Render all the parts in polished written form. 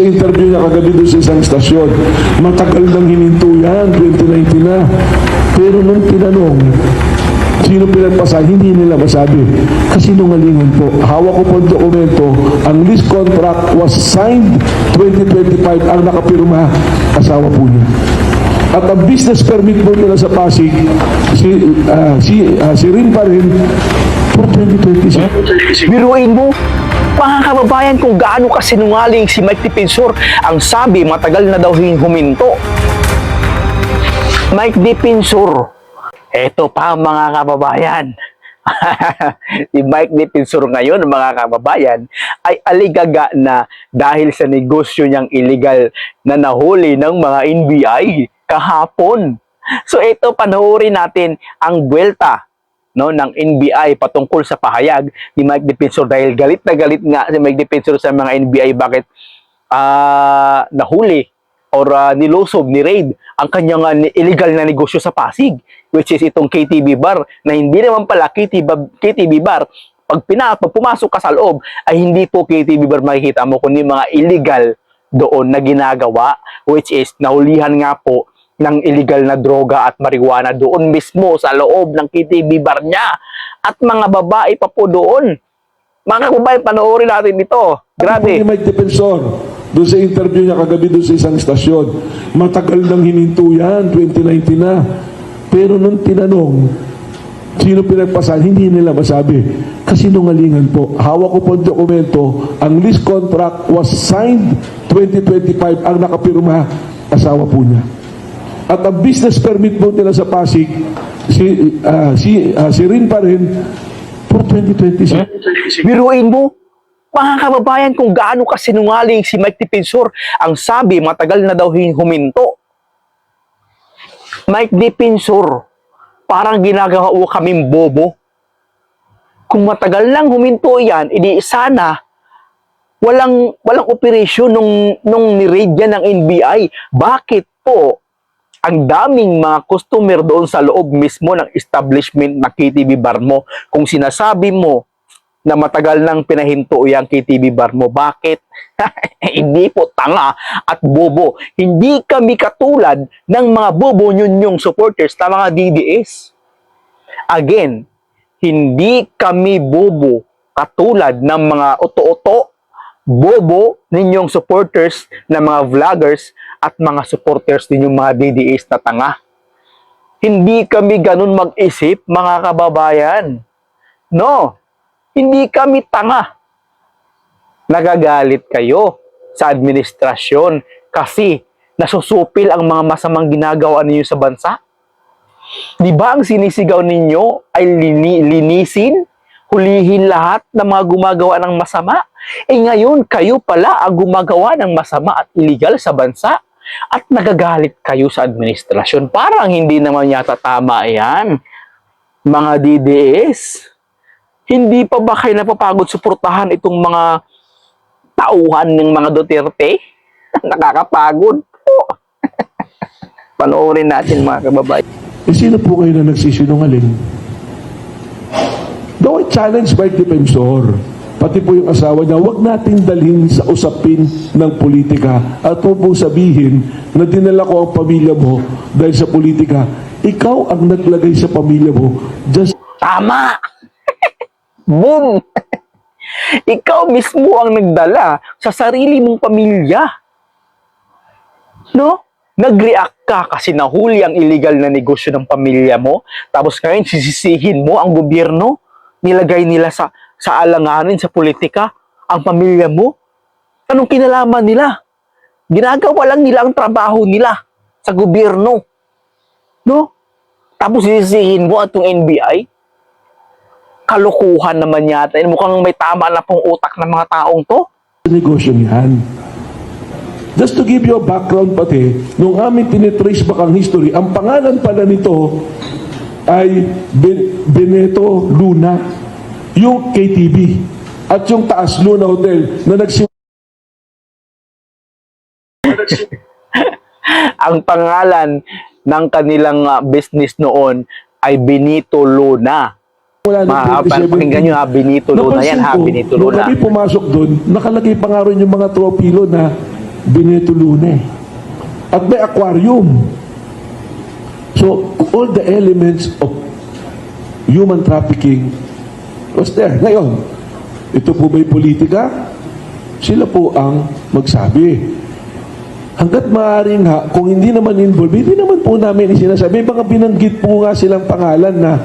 Interview niya kagabi doon sa isang stasyon. Matagal nang hininto yan, 2019 na. Pero nung tinanong, sino pinagpasahan, hindi nila masabi. Kasi nungalingan po. Hawak ko po ang dokumento. Ang lease contract was signed 2025. Ang nakapirma, asawa po niya. At ang business permit po nila sa Pasig, si Rin pa rin, for 2026. Biruin mo, mga kababayan, kung gaano kasinungaling si Mike Defensor. Ang sabi, matagal na daw huminto. Mike Defensor, eto pa mga kababayan. Si Mike Defensor ngayon, mga kababayan, ay aligaga na dahil sa negosyo niyang illegal na nahuli ng mga NBI kahapon. So ito, panoorin natin ang buwelta ng NBI patungkol sa pahayag ni Mike Defensor, dahil galit na galit nga si Mike Defensor sa mga NBI bakit nahuli or nilusob, ni-raid ang kanyang illegal na negosyo sa Pasig, which is itong KTV bar, na hindi naman pala KTV bar. Pag pumasok ka sa loob ay hindi po KTV bar makikita mo, kundi mga illegal doon na ginagawa, which is nahulihan nga po ng illegal na droga at marijuana doon mismo sa loob ng KTV bar niya. At mga babae pa po doon. Mga kababayan, panoorin natin ito. Grabe. Mike Defensor, doon sa interview niya kagabi doon sa isang stasyon, matagal nang hininto yan, 2019 na. Pero nung tinanong, sino pinagpasahan, hindi nila masabi. Kasi nungalingan po. Hawak ko po ang dokumento. Ang lease contract was signed 2025. Ang nakapirma, asawa po niya. At ang business permit po nila sa Pasig, si Rin pa rin, for 2026. Biruin mo, mga kababayan, kung gaano kasinungaling si Mike Defensor. Ang sabi, matagal na daw huminto. Mike Defensor, parang ginagawa mo kaming bobo. Kung matagal lang huminto yan, edi sana walang operasyon nung ni-raid yan ng NBI. Bakit po ang daming mga customer doon sa loob mismo ng establishment na KTV bar mo? Kung sinasabi mo na matagal nang pinahinto yung KTV bar mo, bakit? Hindi po, tanga at bobo. Hindi kami katulad ng mga bobo nyunyong supporters na mga DDS. Again, hindi kami bobo katulad ng mga oto-oto, bobo ninyong supporters na mga vloggers at mga supporters ninyong mga DDS na tanga. Hindi kami ganun mag-isip, mga kababayan. No, hindi kami tanga. Nagagalit kayo sa administrasyon kasi nasusupil ang mga masamang ginagawa ninyo sa bansa. Di ba ang sinisigaw ninyo ay linisin, hulihin lahat ng mga gumagawa ng masama? Ngayon, kayo pala ang gumagawa ng masama at illegal sa bansa at nagagalit kayo sa administrasyon. Parang hindi naman yata tama yan, mga DDS. Hindi pa ba kayo napapagod suportahan itong mga tauhan ng mga Duterte? Nakakapagod po. Panoorin natin, mga kababayan. Sino po kayo na nagsisinungaling? Daw ay challenge Mike Defensor. Pati po yung asawa niya, huwag nating dalhin sa usapin ng politika at huwag po sabihin na dinala ko ang pamilya mo dahil sa politika. Ikaw ang naglagay sa pamilya mo. Tama! Boom! Ikaw mismo ang nagdala sa sarili mong pamilya. No? Nag-react ka kasi nahuli ang illegal na negosyo ng pamilya mo. Tapos ngayon, sisisihin mo ang gobyerno. Nilagay nila sa alanganin sa politika ang pamilya mo. Anong kinalaman nila? Ginagawa lang nila ang trabaho nila sa gobyerno. No? Tapos sisisihin mo atong NBI. Kalukuhan naman yata. Mukhang may tama na pong utak ng mga taong to. Negosyo niyan. Just to give you a background pati, nung aming tinitrace back ang history, ang pangalan pala nito ay Beneto Luna, yung KTV, at yung Taas Luna Hotel na ang pangalan ng kanilang business noon ay Benito Luna. Pakinggan nyo ha, Benito Luna yan ha, Benito Luna. Nung kami pumasok doon, nakalagay pa nga rin yung mga tropilo na Benito Lune. At may aquarium. So, all the elements of human trafficking was there. Ngayon, ito po ba'y politika? Sila po ang magsabi. Hanggat maaaring kung hindi naman involved, hindi naman po namin isinasabi. May mga binanggit po nga silang pangalan na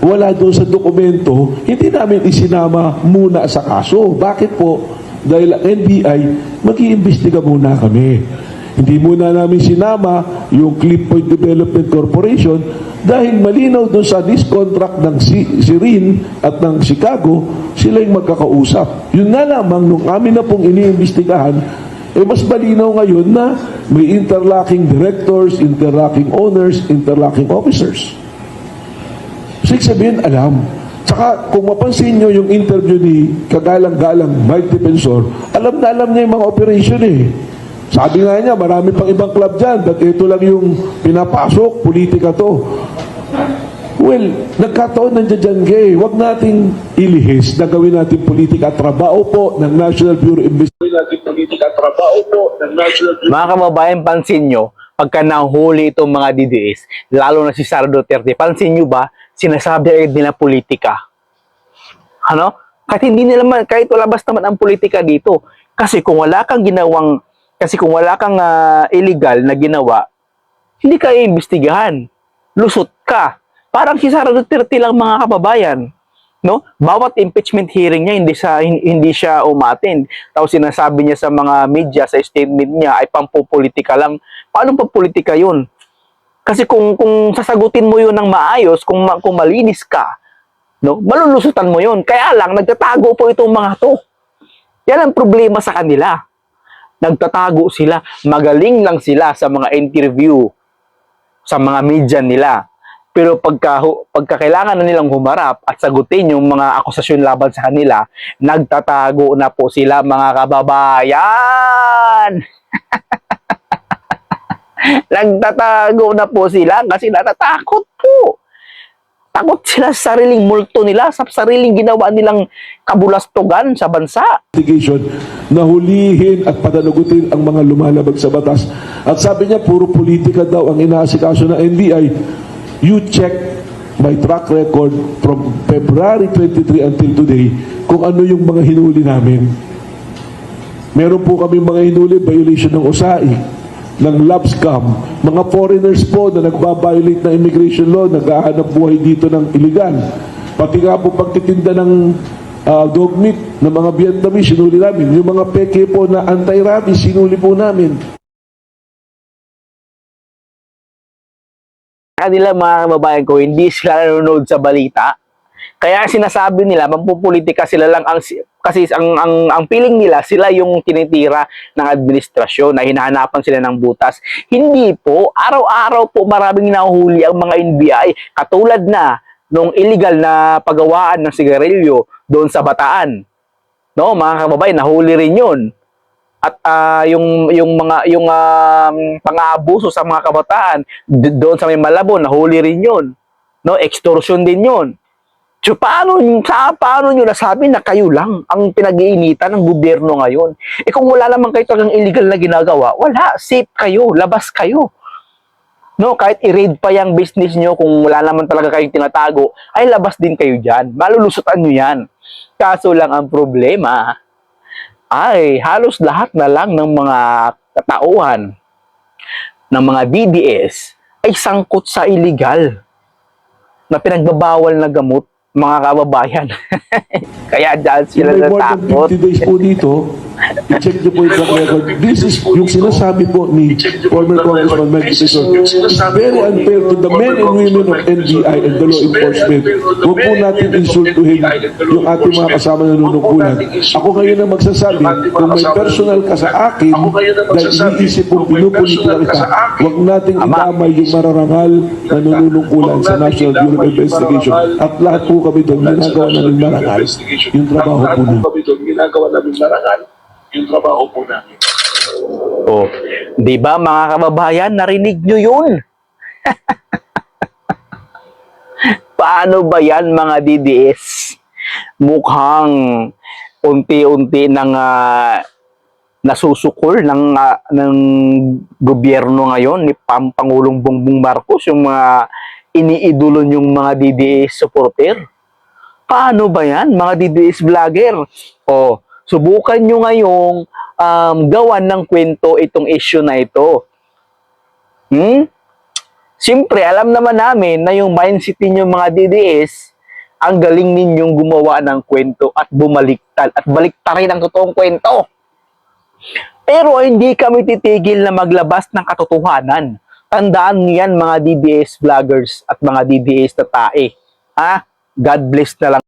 wala doon sa dokumento, hindi namin isinama muna sa kaso. Bakit po? Dahil ang NBI, mag-iimbestiga muna kami. Hindi muna namin sinama yung Clippoint Development Corporation dahil malinaw doon sa discontract ng Sirin at ng Chicago, sila yung magkakausap. Yun na lamang, nung amin na pong iniimbestigahan, mas malinaw ngayon na may interlocking directors, interlocking owners, interlocking officers. So, sabihin, alam. Saka, kung mapansin nyo yung interview ni kagalang-galang Mike Defensor, alam na alam niya yung mga operation eh. Sabi nga niya, marami pang ibang club dyan, but ito lang yung pinapasok, politika to. Well, nagkataon nandiyan dyan kay, huwag nating ilihis na gawin natin politika at trabaho po ng National Bureau of Investigation. Mga kababayan, pansin nyo, pagka nahuli itong mga DDS, lalo na si Sara Duterte, pansin nyo ba, sinasabi agad nila politika. Ano? Kahit hindi nila kahit wala basta naman ang politika dito. Kasi kung wala kang illegal na ginawa, hindi ka iimbestigahan. Lusot ka. Parang si Sara Duterte lang, mga kababayan. No? Bawat impeachment hearing niya, hindi siya umattend. Tapos sinasabi niya sa mga media, sa statement niya, ay pampupolitika lang. Paano pampupolitika yun? Kasi kung sasagutin mo yun ng maayos, kung malinis ka, no? Malulusutan mo yun. Kaya lang, nagtatago po itong mga to. Yan ang problema sa kanila. Nagtatago sila. Magaling lang sila sa mga interview, sa mga media nila. Pero pagka kailangan na nilang humarap at sagutin yung mga akusasyon laban sa kanila, nagtatago na po sila, mga kababayan. Nagtatago na po sila kasi natatakot po. Takot sila sa sariling multo nila, sa sariling ginawa nilang kabulastugan sa bansa. Investigation na hulihin at panagutin ang mga lumalabag sa batas. At sabi niya, puro politika daw ang inaasikaso ng NBI. You check my track record from February 23 until today kung ano yung mga hinuli namin. Meron po kami mga hinuli, violation ng OSAI, ng lab scam, mga foreigners po na nagbabiolate ng immigration law, naghahanap buhay dito ng illegal. Pati nga po pagtitinda ng dog meat ng mga Vietnamese, sinuli namin. Yung mga peke po na anti-rabies, sinuli po namin. Kanila, mga kababayan ko, hindi sila nanonood sa balita. Kaya sinasabi nila, mampupolitika sila lang kasi ang feeling nila, sila yung tinitira ng administrasyon na hinahanapan sila ng butas. Hindi po, araw-araw po maraming nahuhuli ang mga NBI, katulad na nung illegal na paggawaan ng sigarilyo doon sa Bataan. No, mga kababayan, nahuli rin 'yun. At yung pang-aabuso sa mga kabataan doon sa may Malabon, nahuli rin 'yun. No, extortion din 'yun. So paano nyo nasabi na kayo lang ang pinag-iinitan ng gobyerno ngayon? Eh kung wala naman kayo talagang illegal na ginagawa, wala, safe kayo, labas kayo. No, kahit i-raid pa yung business nyo, kung wala naman talaga kayong tinatago, ay labas din kayo dyan. Malulusutan nyo yan. Kaso lang ang problema, ay halos lahat na lang ng mga katauhan, ng mga DDS, ay sangkot sa illegal na pinagbabawal na gamot, mga kababayan. Kaya dahil sila May more than natakot. 50 days po dito, i-check niyo po yung track record. This is yung sinasabi po ni former Congressman Mike Defensor. It's very unfair to the men and women of NBI and the law enforcement. Huwag po natin insultuhin yung ating mga kasama na nunungkulan. Ako ngayon ang magsasabi, kung may personal ka sa akin, dahil iniisip kong pinupolitika kita, huwag nating idamay yung mararangal na nunungkulan sa National Bureau of Investigation. At lahat po kami doon, ginagawa namin marangal. Yung trabaho po namin. Yung trabaho po namin. Oh, 'di ba mga kababayan, narinig nyo 'yun? Paano ba 'yan, mga DDS? Mukhang unti-unti nang nasusukol ng gobyerno ngayon ni Pangulong Bongbong Marcos, yung mga iniidolo yung mga DDS supporter. Paano ba yan, mga DDS vlogger? O, subukan nyo ngayong gawan ng kwento itong issue na ito. Siyempre, alam naman namin na yung mindset ninyong mga DDS, ang galing ninyong gumawa ng kwento at bumaliktad at baliktarin ang totoong kwento. Pero hindi kami titigil na maglabas ng katotohanan. Tandaan niyo yan, mga DDS vloggers at mga DDS na tae. God bless na lang.